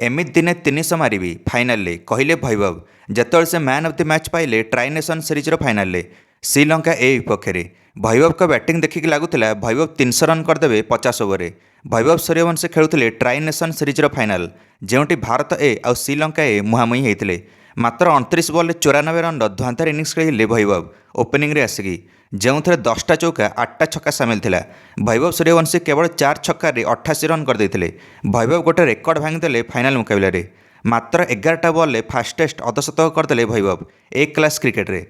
एमित दिने 300 मारिबी फाइनाल कहले भैभव जेतोल से मैन ऑफ द मैच पाइले tri nation series final Sri Lanka A विपक्ष में भैभव का बैटिंग देखिक लगुला भैभव 300 रन करदे 50 ओवर। भैभव सूर्यवंशी खेलुले ट्राई नेशन सीरीज फाइनाल जोटी भारत ए और श्रीलंका ए मुहांमुही होते। मात्र 29 बॉल 94 रन ध्वांतार इनिंग्स खेलिले भैभव ओपनिंग रे आसिकी जो 10टा चौका 8टा छक्का सामिल थिला। भैभव सूर्यवंशी केवल 4 छक्कार 88 रन करदे। भैभव गोटे रेकर्ड भांगिदेले फाइनाल मुकाबला मात्र 11टा बॉल फास्टेस्ट अर्धशतक करदे भैभव एक क्लास क्रिकेट रे।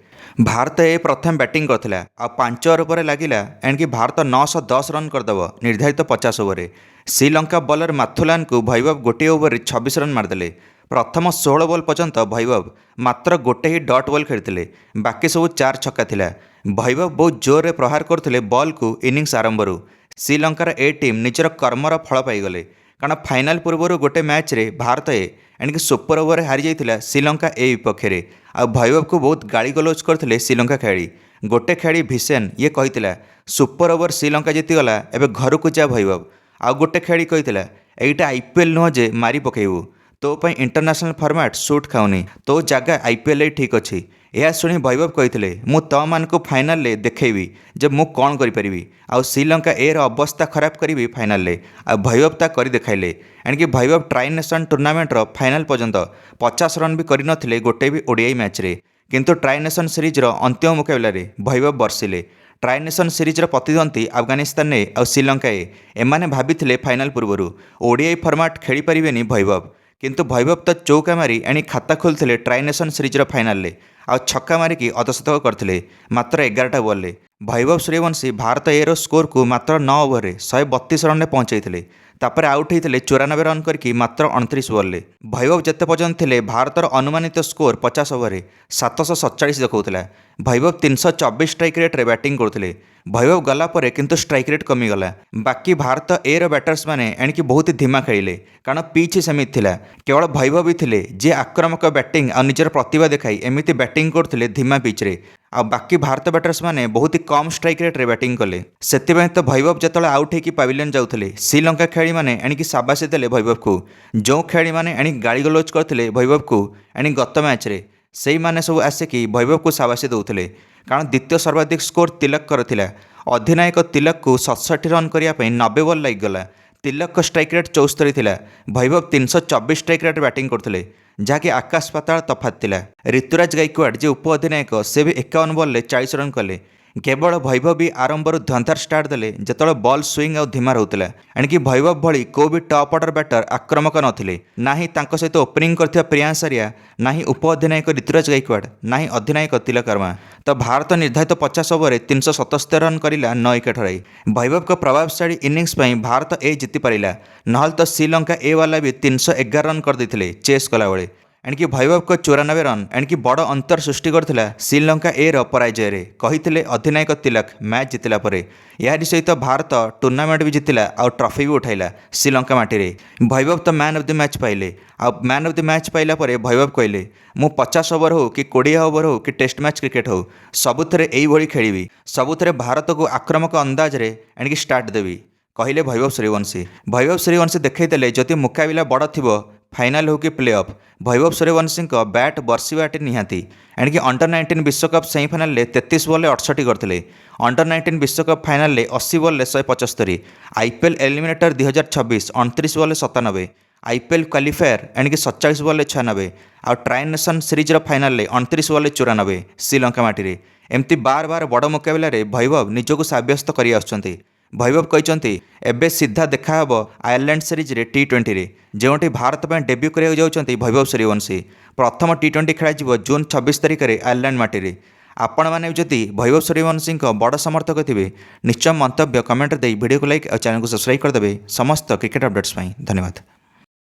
भारत ए प्रथम बैटिंग करथिला आ 5 ओवर पर लागिला एणकी भारत 910 रन करदेव निर्धारित 50 ओवर। श्रीलंका बॉलर माथुलान को भैभव गोटे ओवर 26 रन मारदेले। प्रथम 16 बॉल पर्यंत भैभव मात्र गोटे ही डॉट बॉल खेलते बाकी सब 4 छक्का थिला। भैभव बहुत जोर रे प्रहार करथिले बॉल को इनिंग्स आरंभरू। श्रीलंकार ए टीम निजर कर्मर फल पाईगले कारण फाइनाल पूर्व गोटे मैच रे भारत ए एणिक सुपर ओवर हारी जाइथिला श्रीलंका ए विपक्ष में। आ भैभव को बहुत गाड़ी गलोच करते श्रीलंका खेलाड़ी। गोटे खेलाड़ी भिसेन ये कही सुपर ओवर श्रीलंका जीतीगला एवं घर को जा भैभव। आउ गोटे खेलाड़ी कही एटा आईपीएल नुह जे मारी पकेबू तो इंटरनेशनल फॉर्मेट सूट खाऊनी तो जगह आईपीएल ठीक अच्छी। यह शुणी भैभव कही मु तुम को फाइनाल देखी जब मु कौन करी आउ श्रीलंका ए अवस्था खराब करी फाइनाल आ भैभव ता कर देखाइले एणिकी भैभव ट्राई नेशन टूर्नामेंट फाइनाल पर्यंत 50 रन भी करनथिले गोटे भी ओडीआई मैच रे। किंतु ट्राई नेशन सीरीज अंतिम मुकाबला भैभव बर्षिले। ट्राई नेशन सीरीज प्रतिद्वंदी अफगानिस्तान ए और श्रीलंका एमाने भाभी फाइनाल पूर्व ओडीआई फॉर्मेट खेली पारिबेनी भैभव। किंतु भैभव तो चौका मारी एणी खाता खोलते ट्राई नेशन सीरीज फाइनाल आ छक्का मारिकी अर्धशतक करते मात्र 11टा बॉल। भैभव सूर्यवंशी भारत ए रो स्कोर को मात्र 9 ओवर 132 रन पहुंचाई तापर आउट होते 94 रन करके मात्र 29 बॉल। भैभव जिते पर्यंत थे भारतर अनुमानित स्कोर 50 ओवर 747 देखा। भैभव 324 स्ट्राइक रेट रे बैटिंग करते। भैभव गलापर किंतु स्ट्राइक रेट कमीगला। बाकी भारत ए रो बैटर्स मैंने एणिकी बहुत धीमा खेलिले कारण पिच सेमिति थिला। केवल भैभव भी थे जे आक्रामक बैटिंग और निजर प्रतिभा देखाई एमती बैटिंग करते धीमा पिच रे। आ बाकी भारत बैटर्स मैंने बहुत ही कम स्ट्राइक रेट रे बैटिंग कले से तो भैभव जिते आउट होकर पाविलियन जाते श्रीलंका खेलाड़ी मैंने एणिकी शाबाशी देले भैभव को। जो खेलाड़ी मैंने एणिक गाड़ी गलोच करते भैभव को एणिक गत मैच रे से मैंने सब आसिकी भैभव को शाबाशी देते कारण द्वितीय सर्वाधिक स्कोर तिलक करथिला। अधिनायक तिलक को 67 रन करने 90 बॉल लगिगला। तिलक को स्ट्राइक रेट 74 थिला। भैभव 324 स्ट्राइक रेट बैटिंग करते जहाँकि आकाश पाताल तफात थिला। ऋतुराज गायकवाड़ जे उप अधिनायक से भी 51 बॉल 40 रन कले। केवल भैभव भी आरंभर ध्वंतार स्टार्ट देले जिते बॉल स्विंग और धीमा रोला एणिकी भैभव भली को भी टॉप ऑर्डर बैटर आक्रामक नथिले। ना ही तांको सहित ओपनिंग करथिबा प्रियांश आर्या ना ही उप अधिनायक ऋतुराज गायकवाड़ ना ही अधिनायक तिलक वर्मा। तो भारत निर्धारित 50 ओवर 377 रन करिला 9 विकेट हराई। भैभव को प्रभावशाली इनिंग्स भारत ए जीति पारिला नहल तो श्रीलंका ए वाला भी 311 रन कर देथिले चेस कला बेले। एणिकी भैभव को 94 रन एणिकी बड़ अंतर सृष्टि करथिला श्रीलंका ए रो पराजय रे कहिथिले अधिनायक तिलक मैच जितिला परे। यारि सहित भारत टूर्नामेंट भी जितिला और ट्रॉफी भी उठाइला श्रीलंका माटी रे। भैभव तो मैन ऑफ द मैच पाइले आ मैन ऑफ द मैच पाइला परे भैभव कहले मु 50 ओवर हो कि 20 ओवर हो कि टेस्ट मैच क्रिकेट हो सबुथरे एई भली खेलिबी सबुथरे भारत को आक्रामक अंदाज रे एणिकी स्टार्ट देबी कहले भैभव सूर्यवंशी। भैभव सूर्यवंशी देखैदेले जदि मुकाबिला बड़ थिबो फाइनाल हो कि play off Vaibhav Suryavanshi bat बर्षिवाटे निहाती एणिकी अंडर 19 विश्वकप सेमिफाइनाल 33 बॉल 68 करते। अंडर 19 विश्वकप final 80 ball 175। IPL eliminator 2026 29 ball 97। IPL qualifier एणिकी 47 बॉल 96 आ tri nation series final 29 ball 94 Sri Lanka माटी एमती बार बार बड़ मुकाबला भैभव निजक सब्यस्त कर आसुच्चंती। भैभव कहते एबे सीधा देखाहब आयरलैंड सीरीज रे T20 रे जोटी भारत में डेब्यू करने जाउछंती भैभव सूर्यवंशी। प्रथम T20 खेल जून 26 तारिख में आयरलैंड माटी रे। आपण मैंने जदि भैभव सूर्यवंशी बड़ समर्थक थे निश्चय मंतव्य कमेंट दे वीडियो को लाइक और चैनल को सब्सक्राइब करदे। समस्त क्रिकेट अपडेट्स धन्यवाद।